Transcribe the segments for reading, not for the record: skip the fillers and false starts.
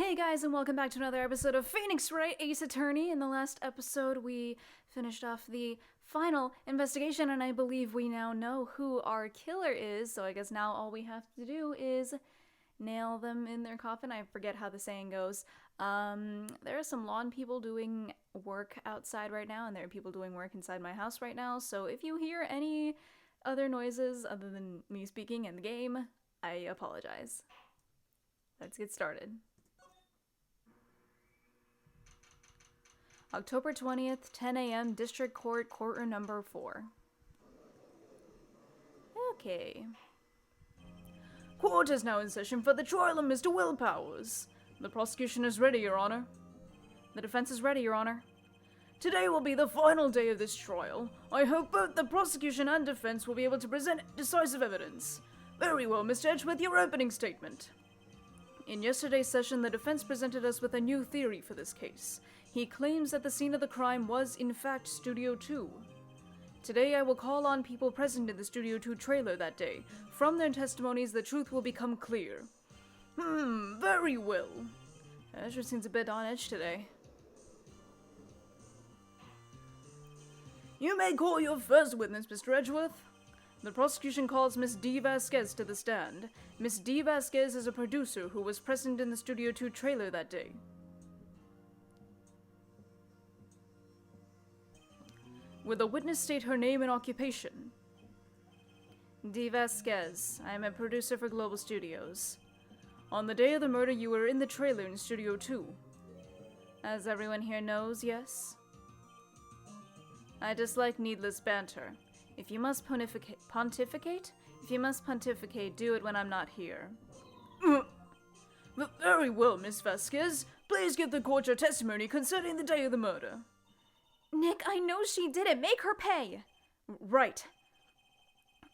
Hey guys, and welcome back to another episode of Phoenix Wright, Ace Attorney. In the last episode, we finished off the final investigation, and I believe we now know who our killer is, so I guess now all we have to do is nail them in their coffin. I forget how the saying goes. There are some lawn people doing work outside right now, and there are people doing work inside my house right now, so if you hear any other noises other than me speaking in the game, I apologize. Let's get started. October 20th, 10 a.m., District Court, Courtroom number 4. Okay. Court is now in session for the trial of Mr. Will Powers. The prosecution is ready, Your Honor. The defense is ready, Your Honor. Today will be the final day of this trial. I hope both the prosecution and defense will be able to present decisive evidence. Very well, Mr. Edgeworth, your opening statement. In yesterday's session, the defense presented us with a new theory for this case. He claims that the scene of the crime was, in fact, Studio 2. Today, I will call on people present in the Studio 2 trailer that day. From their testimonies, the truth will become clear. Very well. Ezra seems a bit on edge today. You may call your first witness, Mr. Edgeworth. The prosecution calls Miss D. Vasquez to the stand. Miss D. Vasquez is a producer who was present in the Studio 2 trailer that day. Will the witness state her name and occupation? D. Vasquez. I am a producer for Global Studios. On the day of the murder, you were in the trailer in Studio 2. As everyone here knows, yes? I dislike needless banter. If you must pontificate? If you must pontificate, do it when I'm not here. Very well, Miss Vasquez. Please give the court your testimony concerning the day of the murder. Nick, I know she did it. Make her pay. Right.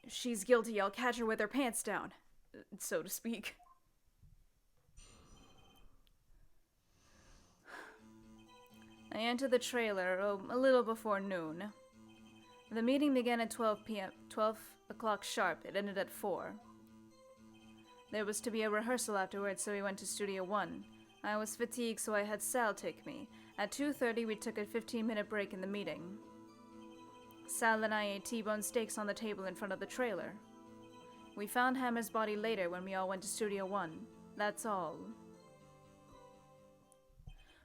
If she's guilty, I'll catch her with her pants down, so to speak. I entered the trailer a little before noon. The meeting began at 12 o'clock sharp. It ended at 4. There was to be a rehearsal afterwards, so we went to Studio 1. I was fatigued, so I had Sal take me. At 2:30, we took a 15-minute break in the meeting. Sal and I ate T-bone steaks on the table in front of the trailer. We found Hammer's body later when we all went to Studio 1. That's all.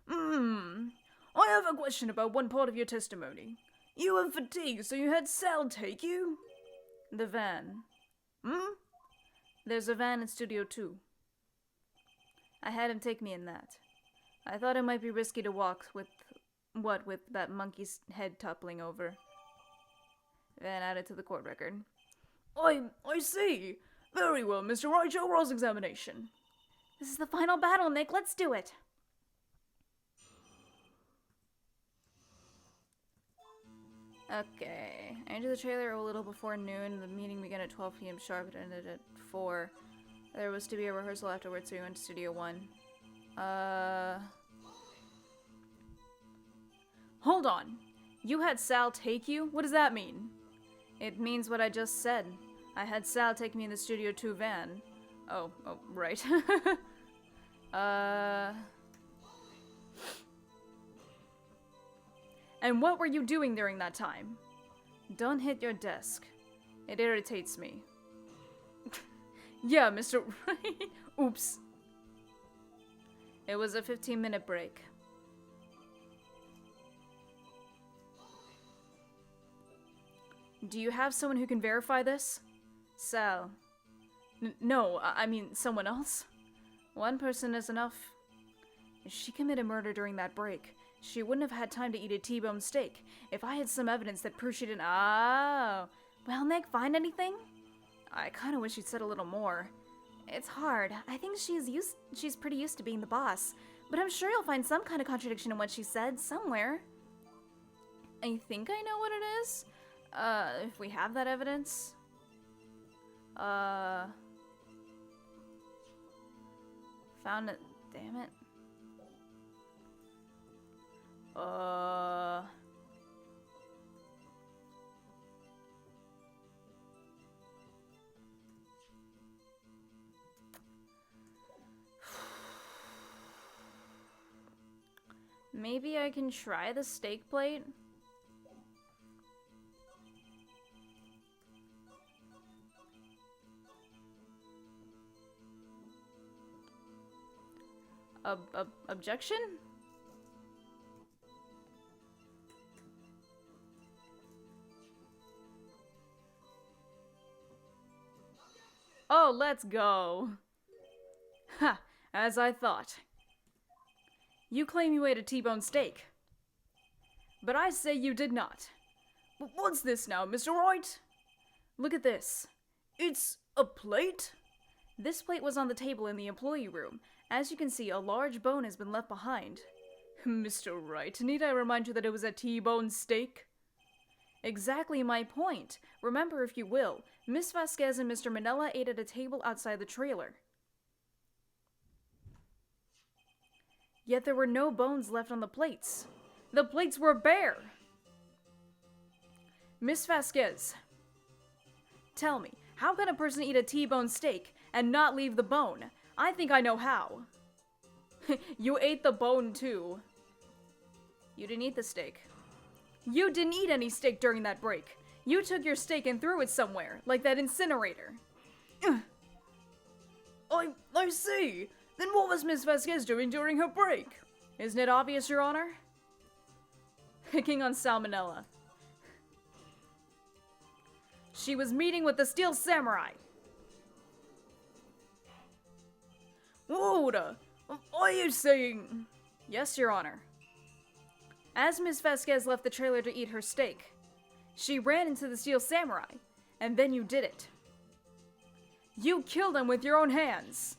I have a question about one part of your testimony. You were fatigued, so you had Sal take you? The van. There's a van in Studio 2. I had him take me in that. I thought it might be risky to walk with that monkey's head toppling over. Van added to the court record. I see. Very well, Mr. Wright, your cross-examination. This is the final battle, Nick. Let's do it. Okay. I entered the trailer a little before noon. The meeting began at 12 p.m. sharp. It ended at 4. There was to be a rehearsal afterwards, so we went to Studio 1. Hold on. You had Sal take you? What does that mean? It means what I just said. I had Sal take me in the Studio 2 van. Oh, right. And what were you doing during that time? Don't hit your desk. It irritates me. Yeah, Mr. Wright. Oops. It was a 15-minute break. Do you have someone who can verify this? Sal. No, I mean someone else. One person is enough. If she committed murder during that break, she wouldn't have had time to eat a T-bone steak. If I had some evidence that proved she didn't— Oh. Well, Nick, find anything? I kind of wish she'd said a little more. It's hard. I think she's pretty used to being the boss. But I'm sure you'll find some kind of contradiction in what she said, somewhere. I think I know what it is. If we have that evidence. Found it. Damn it. Maybe I can try the steak plate? Objection? Oh, let's go. Ha, as I thought. You claim you ate a T-bone steak. But I say you did not. What's this now, Mr. Wright? Look at this. It's a plate? This plate was on the table in the employee room. As you can see, a large bone has been left behind. Mr. Wright, need I remind you that it was a T-bone steak? Exactly my point. Remember, if you will, Miss Vasquez and Mr. Manella ate at a table outside the trailer. Yet there were no bones left on the plates. The plates were bare! Miss Vasquez, tell me, how can a person eat a T-bone steak and not leave the bone? I think I know how. You ate the bone too. You didn't eat the steak. You didn't eat any steak during that break. You took your steak and threw it somewhere, like that incinerator. I see. Then what was Miss Vasquez doing during her break? Isn't it obvious, Your Honor? Picking on salmonella. She was meeting with the Steel Samurai. Oda, are you saying... Yes, Your Honor. As Miss Vasquez left the trailer to eat her steak, she ran into the Steel Samurai, and then you did it. You killed him with your own hands.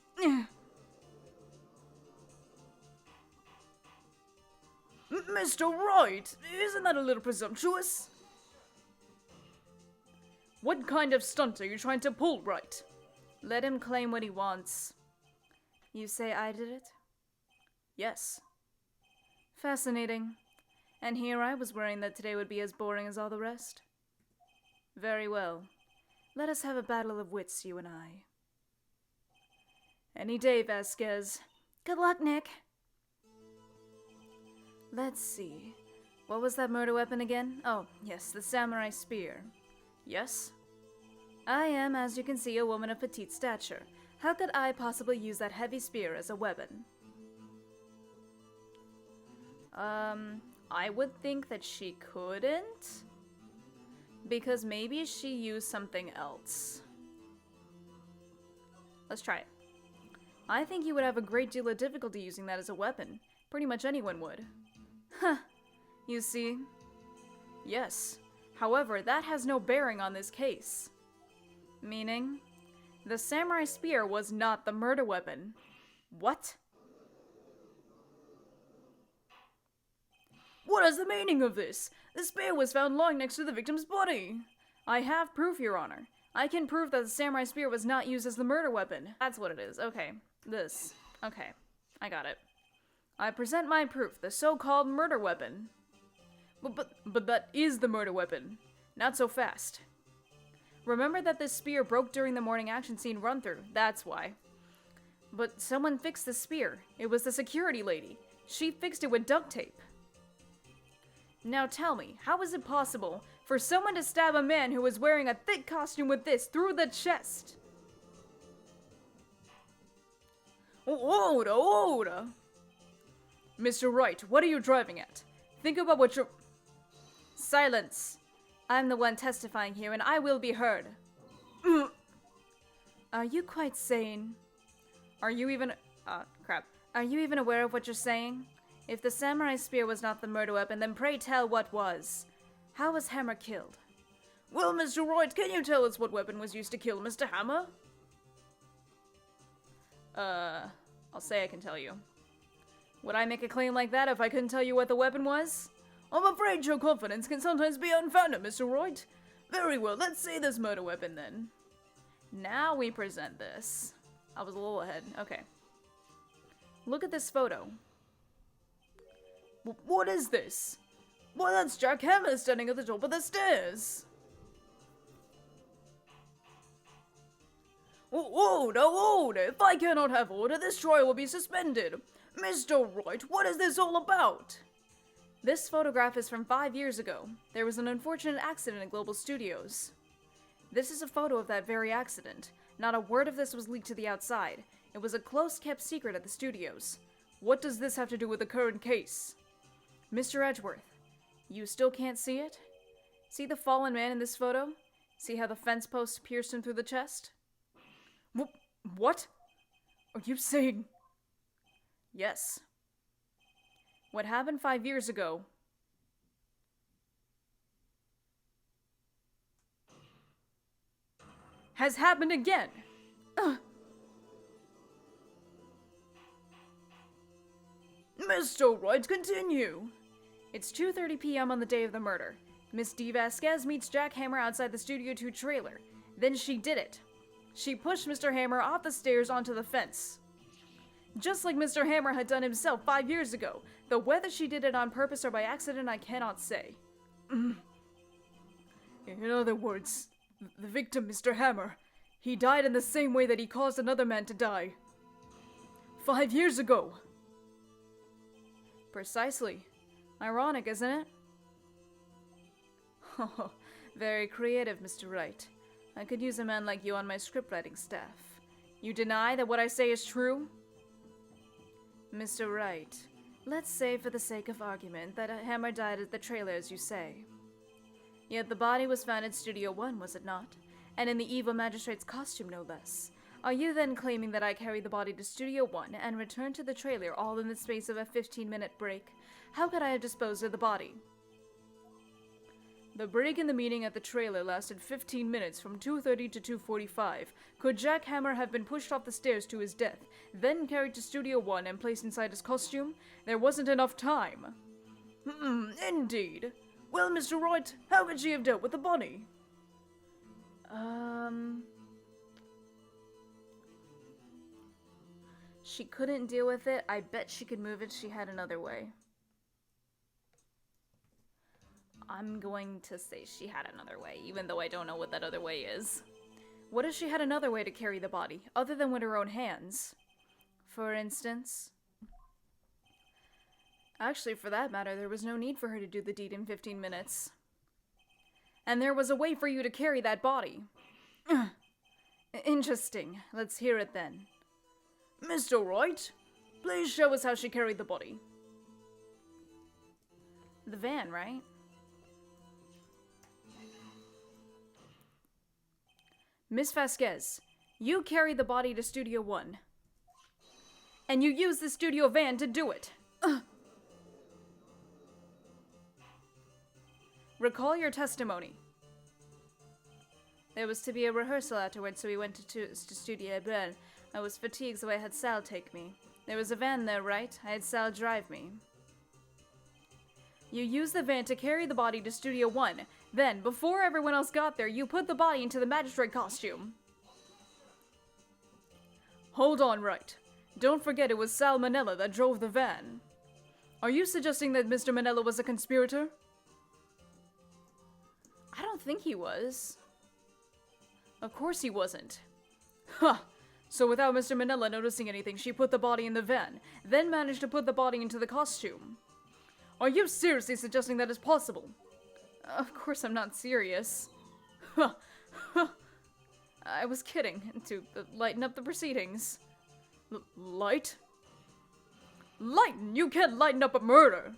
Mr. Wright, isn't that a little presumptuous? What kind of stunt are you trying to pull, Wright? Let him claim what he wants. You say I did it? Yes. Fascinating. And here I was worrying that today would be as boring as all the rest. Very well. Let us have a battle of wits, you and I. Any day, Vasquez. Good luck, Nick. Let's see. What was that murder weapon again? Oh, yes, the samurai spear. Yes? I am, as you can see, a woman of petite stature. How could I possibly use that heavy spear as a weapon? I would think that she couldn't. Because maybe she used something else. Let's try it. I think you would have a great deal of difficulty using that as a weapon. Pretty much anyone would. Huh. You see? Yes. However, that has no bearing on this case. Meaning? The samurai spear was not the murder weapon. What? What is the meaning of this? The spear was found lying next to the victim's body. I have proof, Your Honor. I can prove that the samurai spear was not used as the murder weapon. That's what it is. Okay. This. Okay. I got it. I present my proof, the so-called murder weapon. But that is the murder weapon. Not so fast. Remember that this spear broke during the morning action scene run-through. That's why. But someone fixed the spear. It was the security lady. She fixed it with duct tape. Now tell me, how is it possible for someone to stab a man who was wearing a thick costume with this through the chest? Order! Mr. Wright, what are you driving at? Think about what you're... Silence. I'm the one testifying here, and I will be heard. Are you quite sane? Are you even... crap. Are you even aware of what you're saying? If the samurai spear was not the murder weapon, then pray tell what was. How was Hammer killed? Well, Mr. Wright, can you tell us what weapon was used to kill Mr. Hammer? I'll say I can tell you. Would I make a claim like that if I couldn't tell you what the weapon was? I'm afraid your confidence can sometimes be unfounded, Mr. Wright. Very well, let's see this murder weapon then. Now we present this. I was a little ahead. Okay. Look at this photo. What is this? Why, that's Jack Hammer standing at the top of the stairs. Order! If I cannot have order, this trial will be suspended. Mr. Wright, what is this all about? This photograph is from 5 years ago. There was an unfortunate accident at Global Studios. This is a photo of that very accident. Not a word of this was leaked to the outside. It was a close-kept secret at the studios. What does this have to do with the current case? Mr. Edgeworth, you still can't see it? See the fallen man in this photo? See how the fence post pierced him through the chest? What? Are you saying... Yes. What happened 5 years ago has happened again. Mr. Wright, continue. It's 2:30 p.m. on the day of the murder. Miss D. Vasquez meets Jack Hammer outside the Studio 2 trailer. Then she did it. She pushed Mr. Hammer off the stairs onto the fence. Just like Mr. Hammer had done himself 5 years ago, though whether she did it on purpose or by accident I cannot say. In other words, the victim, Mr. Hammer, he died in the same way that he caused another man to die. 5 years ago. Precisely. Ironic, isn't it? Oh, very creative, Mr. Wright. I could use a man like you on my scriptwriting staff. You deny that what I say is true? Mr. Wright, let's say for the sake of argument that Hammer died at the trailer as you say. Yet the body was found in Studio 1, was it not? And in the evil magistrate's costume, no less. Are you then claiming that I carried the body to Studio 1 and returned to the trailer all in the space of a 15-minute break? How could I have disposed of the body? The break in the meeting at the trailer lasted 15 minutes from 2:30 to 2:45. Could Jack Hammer have been pushed off the stairs to his death, then carried to Studio 1 and placed inside his costume? There wasn't enough time. Indeed. Well, Mr. Wright, how could she have dealt with the body? She couldn't deal with it. I bet she could move it. She had another way. I'm going to say she had another way, even though I don't know what that other way is. What if she had another way to carry the body, other than with her own hands? For instance? Actually, for that matter, there was no need for her to do the deed in 15 minutes. And there was a way for you to carry that body. Interesting. Let's hear it then. Mr. Wright, please show us how she carried the body. The van, right? Miss Vasquez, you carried the body to Studio 1. And you used the studio van to do it. Recall your testimony. There was to be a rehearsal afterwards, so we went to Studio Bern. I was fatigued, so I had Sal take me. There was a van there, right? I had Sal drive me. You used the van to carry the body to Studio 1. Then, before everyone else got there, you put the body into the magistrate costume. Hold on, Wright. Don't forget it was Sal Manella that drove the van. Are you suggesting that Mr. Manella was a conspirator? I don't think he was. Of course he wasn't. Huh. So without Mr. Manella noticing anything, she put the body in the van, then managed to put the body into the costume. Are you seriously suggesting that is possible? Of course I'm not serious. I was kidding, to lighten up the proceedings. Light? Lighten? You can't lighten up a murder!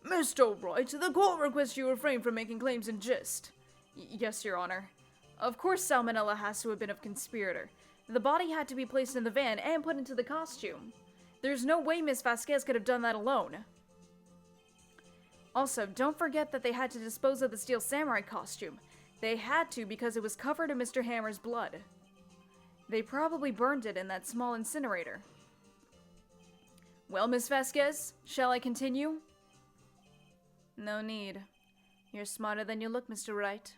Mr. Wright, the court requests you refrain from making claims in jest. Yes, Your Honor. Of course Sal Manella has to have been a conspirator. The body had to be placed in the van and put into the costume. There's no way Miss Vasquez could have done that alone. Also, don't forget that they had to dispose of the Steel Samurai costume. They had to because it was covered in Mr. Hammer's blood. They probably burned it in that small incinerator. Well, Miss Vasquez, shall I continue? No need. You're smarter than you look, Mr. Wright.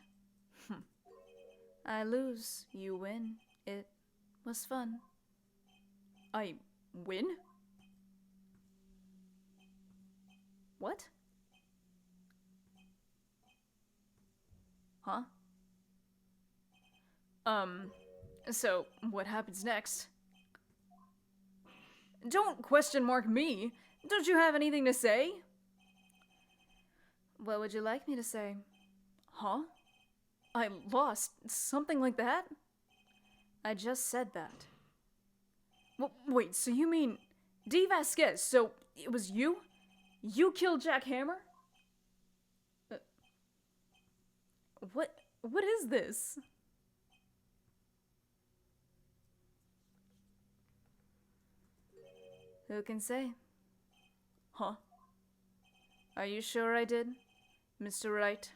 I lose, you win. It was fun. I win? What? Huh? So, what happens next? Don't question mark me. Don't you have anything to say? What would you like me to say? Huh? I lost? Something like that? I just said that. Wait, so you mean... D. Vasquez, so it was you? You killed Jack Hammer? What is this? Who can say? Huh? Are you sure I did, Mr. Wright?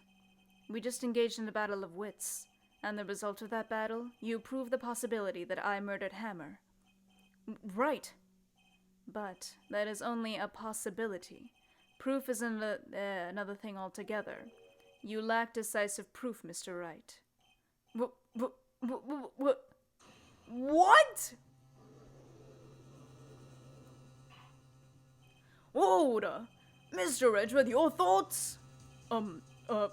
We just engaged in a battle of wits, and the result of that battle, you proved the possibility that I murdered Hammer. Right. But that is only a possibility. Proof is another thing altogether. You lack decisive proof, Mr. Wright. What? Order! Mr. Edgeworth, your thoughts? Of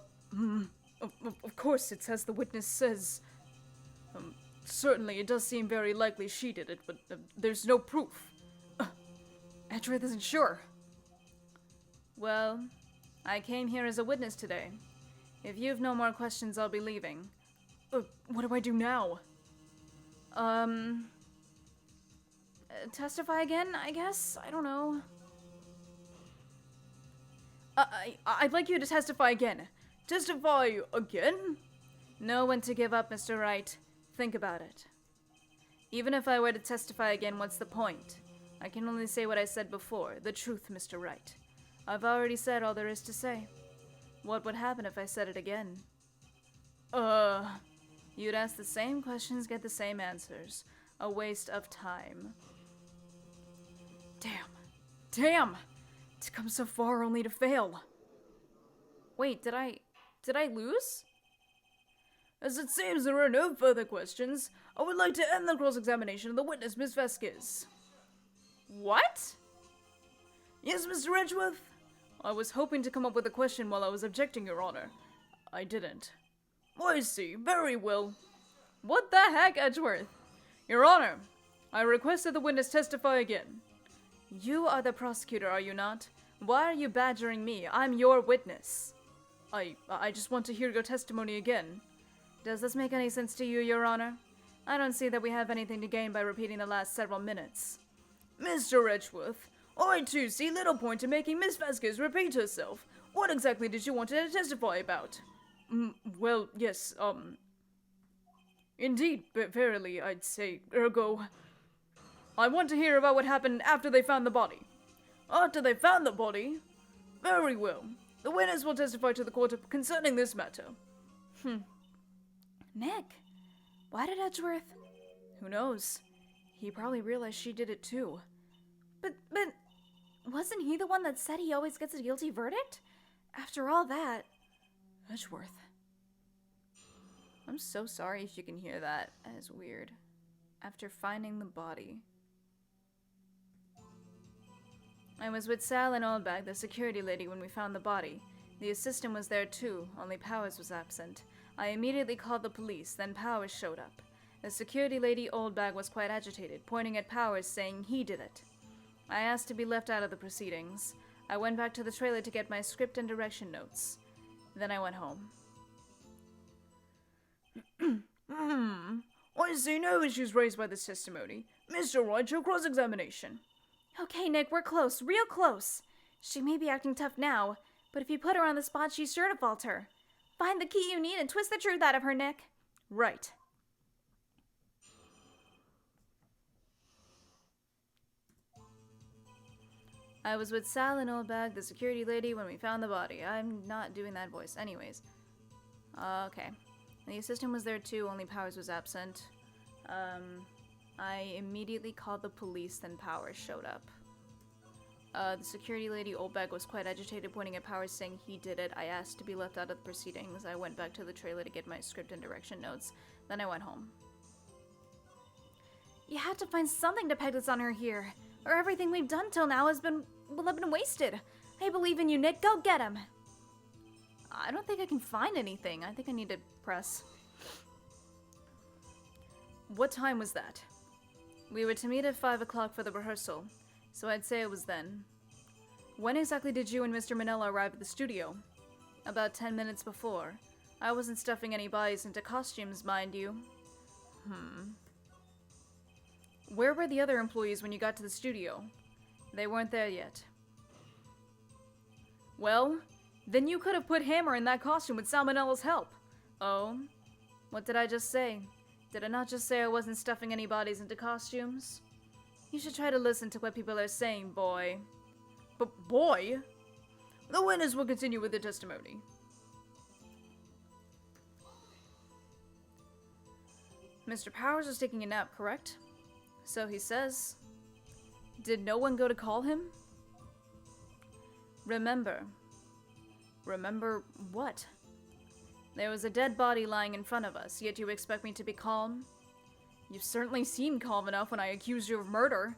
course, it's as the witness says. Certainly, it does seem very likely she did it, but there's no proof. Edgeworth isn't sure. Well, I came here as a witness today. If you've no more questions, I'll be leaving. What do I do now? Testify again, I guess? I don't know. I'd like you to testify again. Testify again? Know when to give up, Mr. Wright. Think about it. Even if I were to testify again, what's the point? I can only say what I said before, the truth, Mr. Wright. I've already said all there is to say. What would happen if I said it again? You'd ask the same questions, get the same answers. A waste of time. Damn! To come so far only to fail. Wait, did I lose? As it seems there are no further questions, I would like to end the cross-examination of the witness, Miss Vasquez. What? Yes, Mr. Edgeworth? I was hoping to come up with a question while I was objecting, Your Honor. I didn't. I see. Very well. What the heck, Edgeworth? Your Honor, I request that the witness testify again. You are the prosecutor, are you not? Why are you badgering me? I'm your witness. I just want to hear your testimony again. Does this make any sense to you, Your Honor? I don't see that we have anything to gain by repeating the last several minutes. Mr. Edgeworth, I too see little point in making Miss Vasquez repeat herself. What exactly did you want her to testify about? Well, yes, indeed, but verily, I'd say, ergo, I want to hear about what happened after they found the body. After they found the body? Very well. The witness will testify to the court concerning this matter. Nick, why did Edgeworth? Who knows? He probably realized she did it too. But, wasn't he the one that said he always gets a guilty verdict? After all that, Edgeworth. I'm so sorry if you can hear that. That is weird. After finding the body. I was with Sal and Oldbag, the security lady, when we found the body. The assistant was there too, only Powers was absent. I immediately called the police, then Powers showed up. The security lady, Oldbag, was quite agitated, pointing at Powers, saying he did it. I asked to be left out of the proceedings. I went back to the trailer to get my script and direction notes. Then I went home. I see no issues raised by this testimony. Mr. Wright, your cross-examination. Okay, Nick, we're close, real close. She may be acting tough now, but if you put her on the spot, she's sure to falter. Find the key you need and twist the truth out of her, Nick. Right. I was with Sal and Oldbag, the security lady, when we found the body. I'm not doing that voice. Anyways. Okay. The assistant was there too, only Powers was absent. I immediately called the police, then Powers showed up. The security lady, Oldbag, was quite agitated, pointing at Powers, saying he did it. I asked to be left out of the proceedings. I went back to the trailer to get my script and direction notes. Then I went home. You had to find something to peg this on her here, or everything we've done till now will have been wasted. I believe in you, Nick. Go get him. I don't think I can find anything. I think I need to press. What time was that? We were to meet at 5 o'clock for the rehearsal, so I'd say it was then. When exactly did you and Mr. Manella arrive at the studio? About 10 minutes before. I wasn't stuffing any bodies into costumes, mind you. Where were the other employees when you got to the studio? They weren't there yet. Well, then you could have put Hammer in that costume with Salmonella's help. Oh? What did I just say? Did I not just say I wasn't stuffing any bodies into costumes? You should try to listen to what people are saying, boy. But boy? The witness will continue with the testimony. Mr. Powers was taking a nap, correct? So he says. Did no one go to call him? Remember. Remember what? There was a dead body lying in front of us, yet you expect me to be calm? You certainly seemed calm enough when I accused you of murder.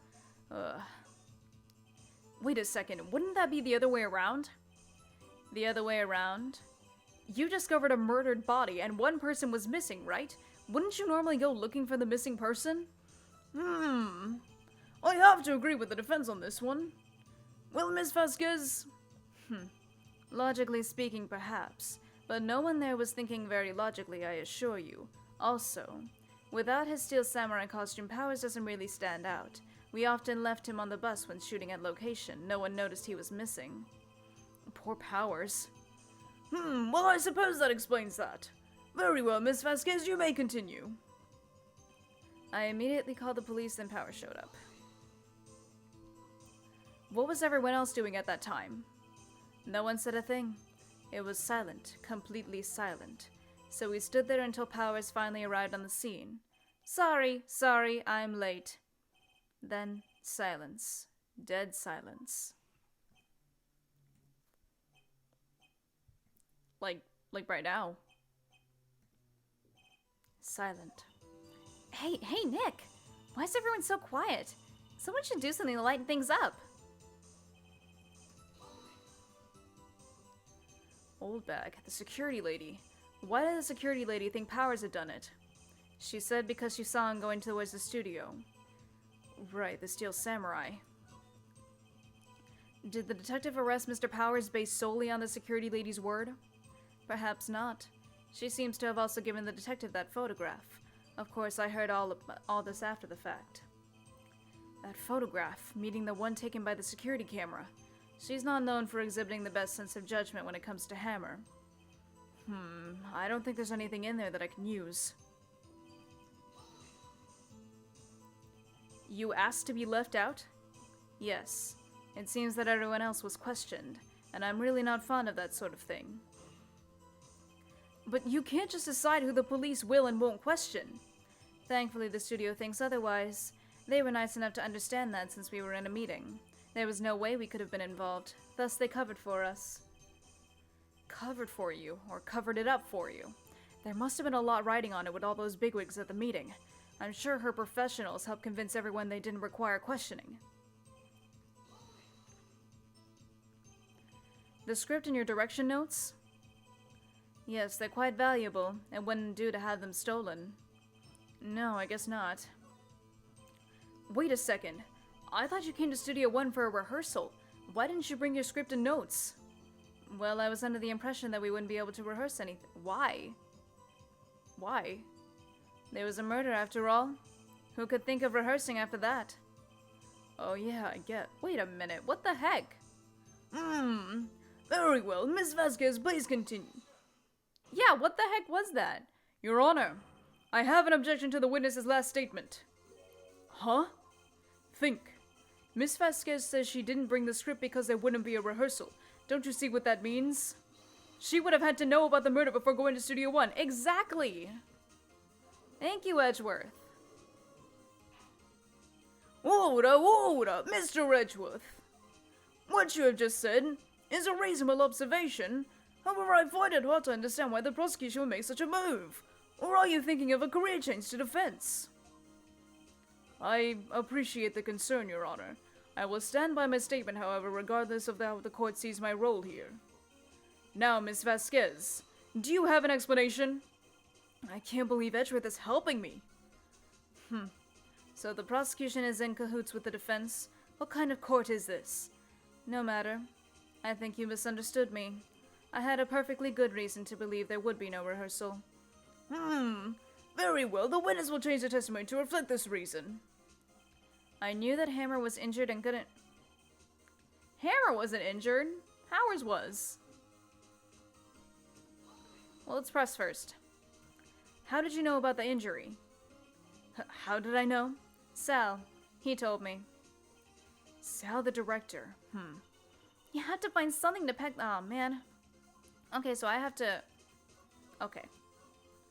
Wait a second, wouldn't that be the other way around? The other way around? You discovered a murdered body and one person was missing, right? Wouldn't you normally go looking for the missing person? I have to agree with the defense on this one. Well, Miss Vasquez... Logically speaking, perhaps. But no one there was thinking very logically, I assure you. Also, without his steel samurai costume, Powers doesn't really stand out. We often left him on the bus when shooting at location. No one noticed he was missing. Poor Powers. Well, I suppose that explains that. Very well, Miss Vasquez, you may continue. I immediately called the police, and Powers showed up. What was everyone else doing at that time? No one said a thing. It was silent, completely silent. So we stood there until Powers finally arrived on the scene. Sorry, I'm late. Then, silence. Dead silence. Like right now. Silent. Hey, Nick! Why is everyone so quiet? Someone should do something to lighten things up. Oldbag, the security lady. Why did the security lady think Powers had done it? She said because she saw him going towards the studio. Right, the Steel Samurai. Did the detective arrest Mr. Powers based solely on the security lady's word? Perhaps not. She seems to have also given the detective that photograph. Of course, I heard all this after the fact. That photograph, meeting the one taken by the security camera. She's not known for exhibiting the best sense of judgment when it comes to Hammer. I don't think there's anything in there that I can use. You asked to be left out? Yes. It seems that everyone else was questioned, and I'm really not fond of that sort of thing. But you can't just decide who the police will and won't question. Thankfully, the studio thinks otherwise. They were nice enough to understand that since we were in a meeting. There was no way we could have been involved, thus they covered for us. Covered for you, or covered it up for you. There must have been a lot riding on it with all those bigwigs at the meeting. I'm sure her professionals helped convince everyone they didn't require questioning. The script and your direction notes? Yes, they're quite valuable. It wouldn't do to have them stolen. No, I guess not. Wait a second. I thought you came to Studio One for a rehearsal. Why didn't you bring your script and notes? Well, I was under the impression that we wouldn't be able to rehearse anything. Why? Why? There was a murder after all. Who could think of rehearsing after that? Oh yeah, I get. Wait a minute, what the heck? Very well, Miss Vasquez, please continue. Yeah, what the heck was that? Your Honor, I have an objection to the witness's last statement. Huh? Think. Miss Vasquez says she didn't bring the script because there wouldn't be a rehearsal. Don't you see what that means? She would have had to know about the murder before going to Studio One. Exactly! Thank you, Edgeworth. Hold up, Mr. Edgeworth. What you have just said is a reasonable observation. However, I find it hard to understand why the prosecution would make such a move. Or are you thinking of a career change to defense? I appreciate the concern, Your Honor. I will stand by my statement, however, regardless of how the court sees my role here. Now, Miss Vasquez, do you have an explanation? I can't believe Edgeworth is helping me. So the prosecution is in cahoots with the defense? What kind of court is this? No matter. I think you misunderstood me. I had a perfectly good reason to believe there would be no rehearsal. Very well, the witness will change the testimony to reflect this reason. I knew that Hammer was injured and couldn't... Hammer wasn't injured. Powers was. Well, let's press first. How did you know about the injury? How did I know? Sal. He told me. Sal the director. You have to find something to peck... Oh, man. Okay, so I have to... Okay.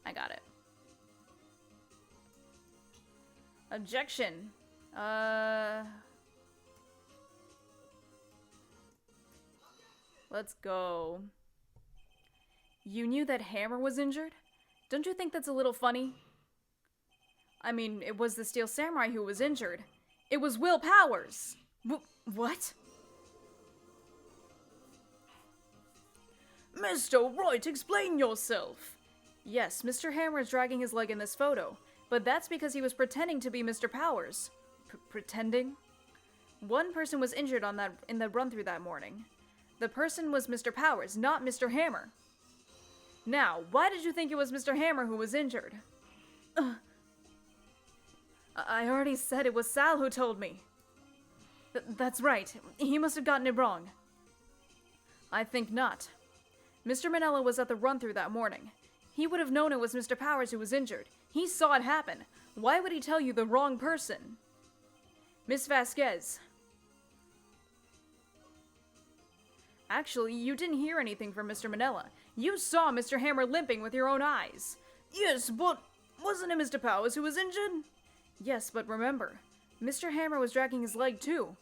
I got it. Objection. Let's go. You knew that Hammer was injured? Don't you think that's a little funny? I mean, it was the Steel Samurai who was injured. It was Will Powers! What? Mr. Wright, explain yourself! Yes, Mr. Hammer is dragging his leg in this photo, but that's because he was pretending to be Mr. Powers. Pretending? One person was injured in the run-through that morning. The person was Mr. Powers, not Mr. Hammer. Now, why did you think it was Mr. Hammer who was injured? I already said it was Sal who told me. That's right. He must have gotten it wrong. I think not. Mr. Manella was at the run-through that morning. He would have known it was Mr. Powers who was injured. He saw it happen. Why would he tell you the wrong person? Miss Vasquez. Actually, you didn't hear anything from Mr. Manella. You saw Mr. Hammer limping with your own eyes. Yes, but wasn't it Mr. Powers who was injured? Yes, but remember, Mr. Hammer was dragging his leg too.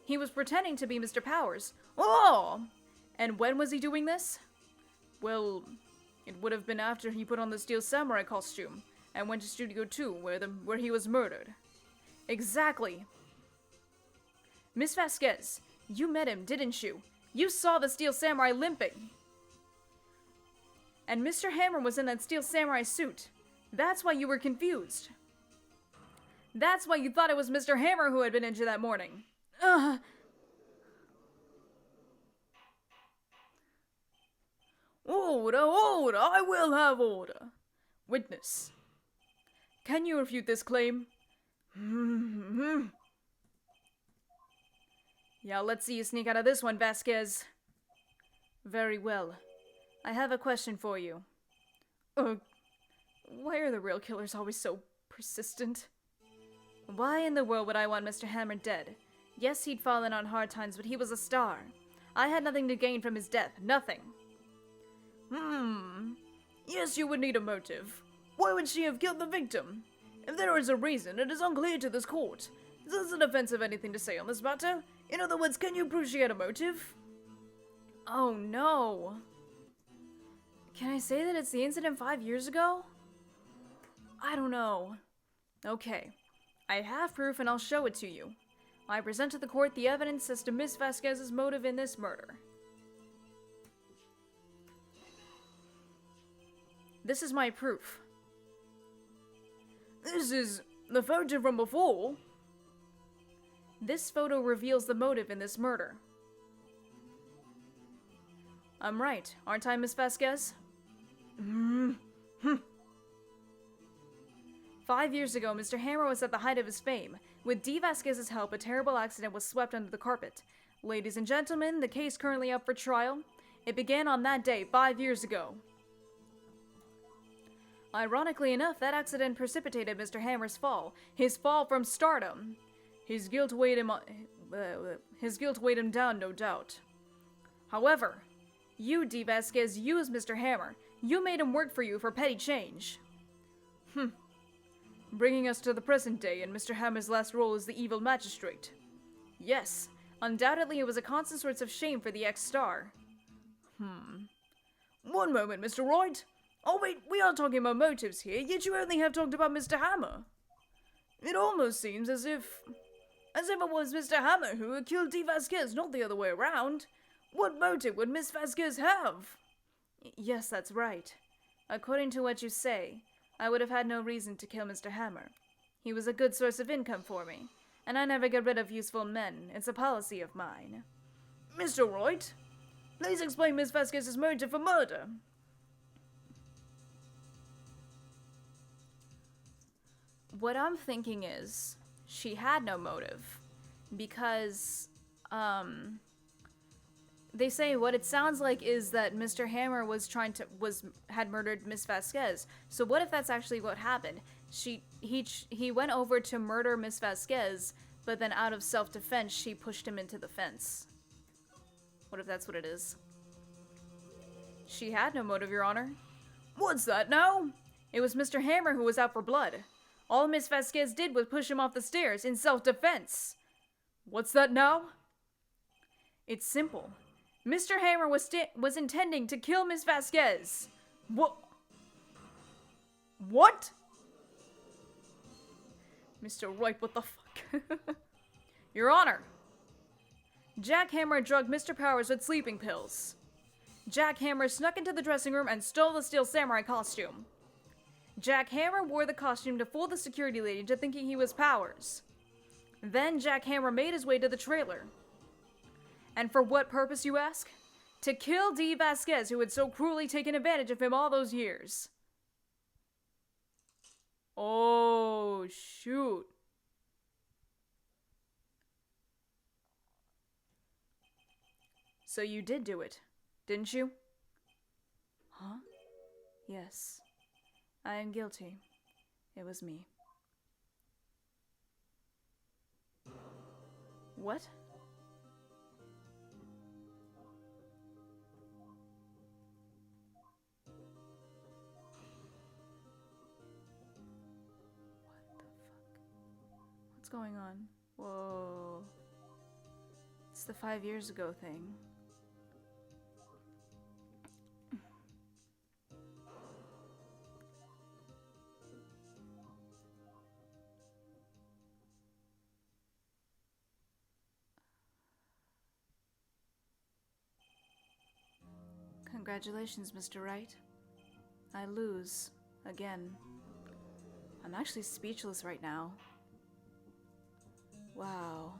He was pretending to be Mr. Powers. Oh! And when was he doing this? Well, it would have been after he put on the Steel Samurai costume and went to Studio 2 where he was murdered. Exactly. Miss Vasquez, you met him, didn't you? You saw the Steel Samurai limping. And Mr. Hammer was in that Steel Samurai suit. That's why you were confused. That's why you thought it was Mr. Hammer who had been injured that morning. Order, order, I will have order. Witness. Can you refute this claim? Yeah, let's see you sneak out of this one, Vasquez. Very well. I have a question for you. Why are the real killers always so persistent? Why in the world would I want Mr. Hammer dead? Yes, he'd fallen on hard times, but he was a star. I had nothing to gain from his death. Nothing. Yes, you would need a motive. Why would she have killed the victim? If there is a reason, it is unclear to this court. Does the defense have anything to say on this matter? In other words, can you prove she had a motive? Oh no. Can I say that it's the incident 5 years ago? I don't know. Okay. I have proof and I'll show it to you. I present to the court the evidence as to Miss Vasquez's motive in this murder. This is my proof. This is the photo from before. This photo reveals the motive in this murder. I'm right, aren't I, Miss Vasquez? 5 years ago, Mr. Hammer was at the height of his fame. With D. Vasquez's help, a terrible accident was swept under the carpet. Ladies and gentlemen, the case currently up for trial. It began on that day 5 years ago. Ironically enough, that accident precipitated Mr. Hammer's fall. His fall from stardom. His guilt weighed him down, no doubt. However, you, D. Vasquez, used Mr. Hammer. You made him work for you for petty change. Bringing us to the present day, and Mr. Hammer's last role as the evil magistrate. Yes, undoubtedly it was a constant source of shame for the ex-star. One moment, Mr. Wright. Oh wait, we are talking about motives here, yet you only have talked about Mr. Hammer. It almost seems as if it was Mr. Hammer who had killed D. Vasquez, not the other way around. What motive would Miss Vasquez have? Yes, that's right. According to what you say, I would have had no reason to kill Mr. Hammer. He was a good source of income for me, and I never get rid of useful men. It's a policy of mine. Mr. Wright, Please explain Miss Vasquez's motive for murder. What I'm thinking is, she had no motive. Because, they say what it sounds like is that Mr. Hammer had murdered Miss Vasquez. So what if that's actually what happened? He went over to murder Miss Vasquez, but then out of self-defense, she pushed him into the fence. What if that's what it is? She had no motive, Your Honor. What's that now? It was Mr. Hammer who was out for blood. All Miss Vasquez did was push him off the stairs in self-defense. What's that now? It's simple. Mr. Hammer was intending to kill Miss Vasquez. What? What? Mr. Wright, what the fuck? Your Honor. Jack Hammer drugged Mr. Powers with sleeping pills. Jack Hammer snuck into the dressing room and stole the Steel Samurai costume. Jack Hammer wore the costume to fool the security lady into thinking he was Powers. Then Jack Hammer made his way to the trailer. And for what purpose, you ask? To kill Dee Vasquez, who had so cruelly taken advantage of him all those years. Oh, shoot. So you did do it, didn't you? Huh? Yes. I am guilty. It was me. What? What's going on? Whoa. It's the 5 years ago thing. Congratulations, Mr. Wright. I lose. Again. I'm actually speechless right now. Wow.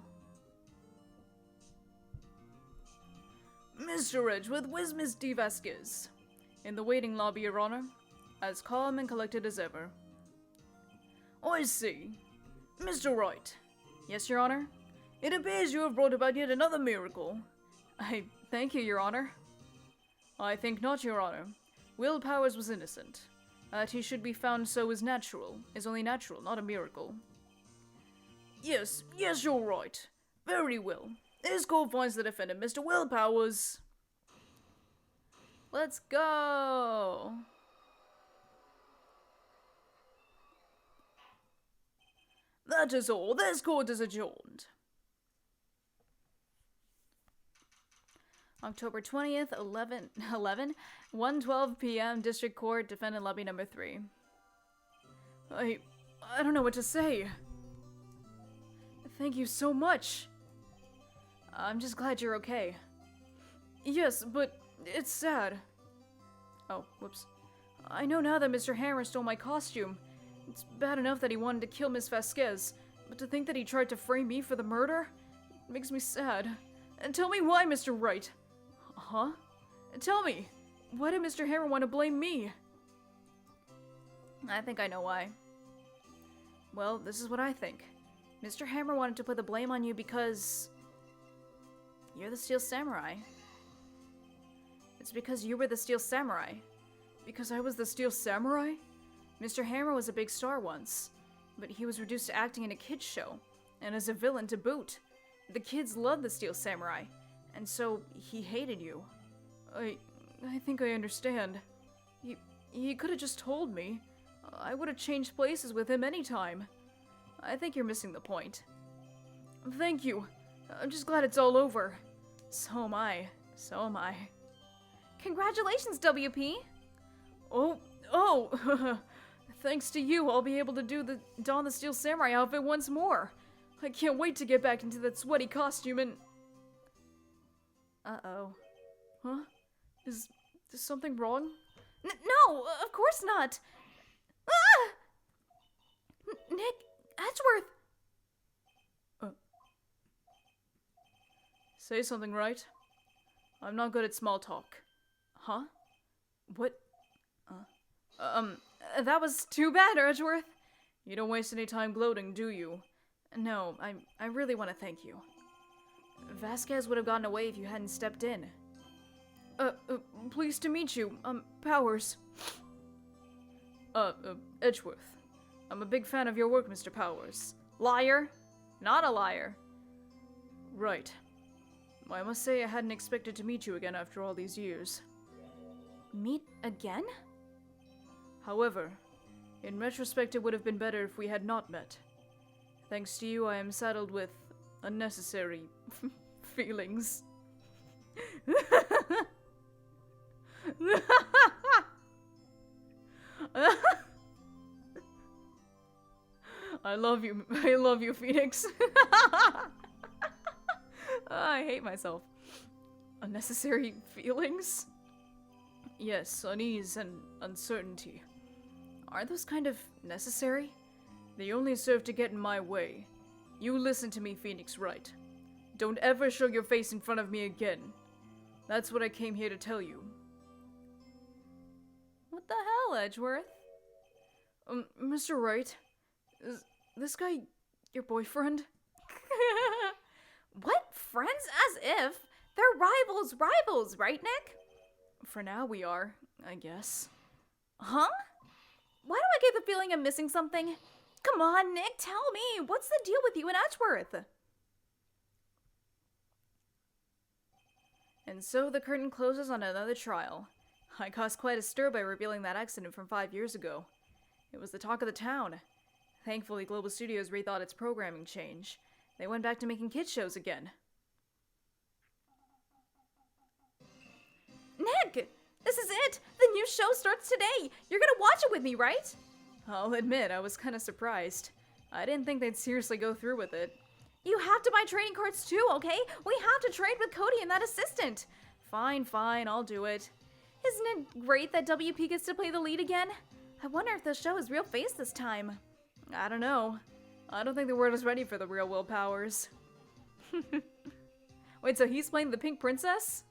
Mr. Edgeworth, where's Miss Dee Vasquez? In the waiting lobby, Your Honor. As calm and collected as ever. I see. Mr. Wright. Yes, Your Honor? It appears you have brought about yet another miracle. I thank you, Your Honor. I think not, Your Honor. Will Powers was innocent. That he should be found so is only natural, not a miracle. Yes, you're right. Very well. This court finds the defendant, Mr. Will Powers. Let's go! That is all. This court is adjourned. October 20th, 1:12 p.m. District Court, Defendant Lobby number 3. I don't know what to say. Thank you so much. I'm just glad you're okay. Yes, but it's sad. Oh, whoops. I know now that Mr. Hammer stole my costume. It's bad enough that he wanted to kill Miss Vasquez, but to think that he tried to frame me for the murder makes me sad. And tell me why, Mr. Wright. Huh? Tell me, why did Mr. Hammer want to blame me? I think I know why. Well, this is what I think. Mr. Hammer wanted to put the blame on you because you're the Steel Samurai. It's because you were the Steel Samurai. Because I was the Steel Samurai? Mr. Hammer was a big star once, but he was reduced to acting in a kids show, and as a villain to boot. The kids loved the Steel Samurai, and so he hated you. I think I understand. He could have just told me. I would have changed places with him anytime. I think you're missing the point. Thank you. I'm just glad it's all over. So am I. So am I. Congratulations, WP! Oh! Thanks to you, I'll be able to don the Steel Samurai outfit once more. I can't wait to get back into that sweaty costume and... Uh-oh. Huh? Is something wrong? No, of course not! Ah! Nick, Edgeworth! Say something, Wright. I'm not good at small talk. Huh? What? That was too bad, Edgeworth. You don't waste any time gloating, do you? No, I really want to thank you. Vasquez would have gotten away if you hadn't stepped in. Pleased to meet you, Powers. Edgeworth. I'm a big fan of your work, Mr. Powers. Liar? Not a liar. Right. I must say I hadn't expected to meet you again after all these years. Meet again? However, in retrospect it would have been better if we had not met. Thanks to you, I am saddled with unnecessary feelings. I love you, Phoenix. I hate myself. Unnecessary feelings? Yes, unease and uncertainty. Are those kind of necessary? They only serve to get in my way. You listen to me, Phoenix Wright. Don't ever show your face in front of me again. That's what I came here to tell you. What the hell, Edgeworth? Mr. Wright, is this guy your boyfriend? What? Friends? As if. They're rivals, right, Nick? For now we are, I guess. Huh? Why do I get the feeling I'm missing something? Come on, Nick, tell me. What's the deal with you and Edgeworth? And so the curtain closes on another trial. I caused quite a stir by revealing that accident from 5 years ago. It was the talk of the town. Thankfully, Global Studios rethought its programming change. They went back to making kids shows again. Nick! This is it! The new show starts today! You're gonna watch it with me, right? I'll admit, I was kinda surprised. I didn't think they'd seriously go through with it. You have to buy trading cards too, okay? We have to trade with Cody and that assistant. Fine, I'll do it. Isn't it great that WP gets to play the lead again? I wonder if the show is real face this time. I don't know. I don't think the world is ready for the real Will Powers. Wait, so he's playing the Pink Princess?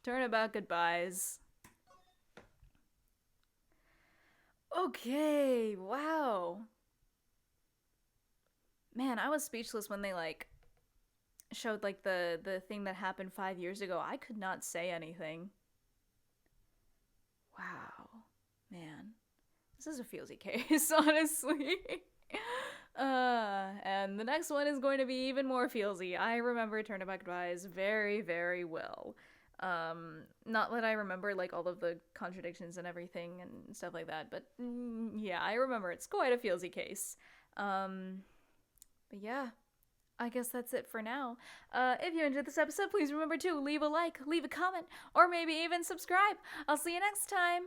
Turnabout goodbyes. Okay, wow. Man, I was speechless when they, showed, the thing that happened 5 years ago. I could not say anything. Wow. Man. This is a feelsy case, honestly. And the next one is going to be even more feelsy. I remember Turnabout Goodbyes very, very well. Not that I remember, all of the contradictions and everything and stuff like that, but yeah, I remember it's quite a feelsy case. But yeah, I guess that's it for now. If you enjoyed this episode, please remember to leave a like, leave a comment, or maybe even subscribe. I'll see you next time!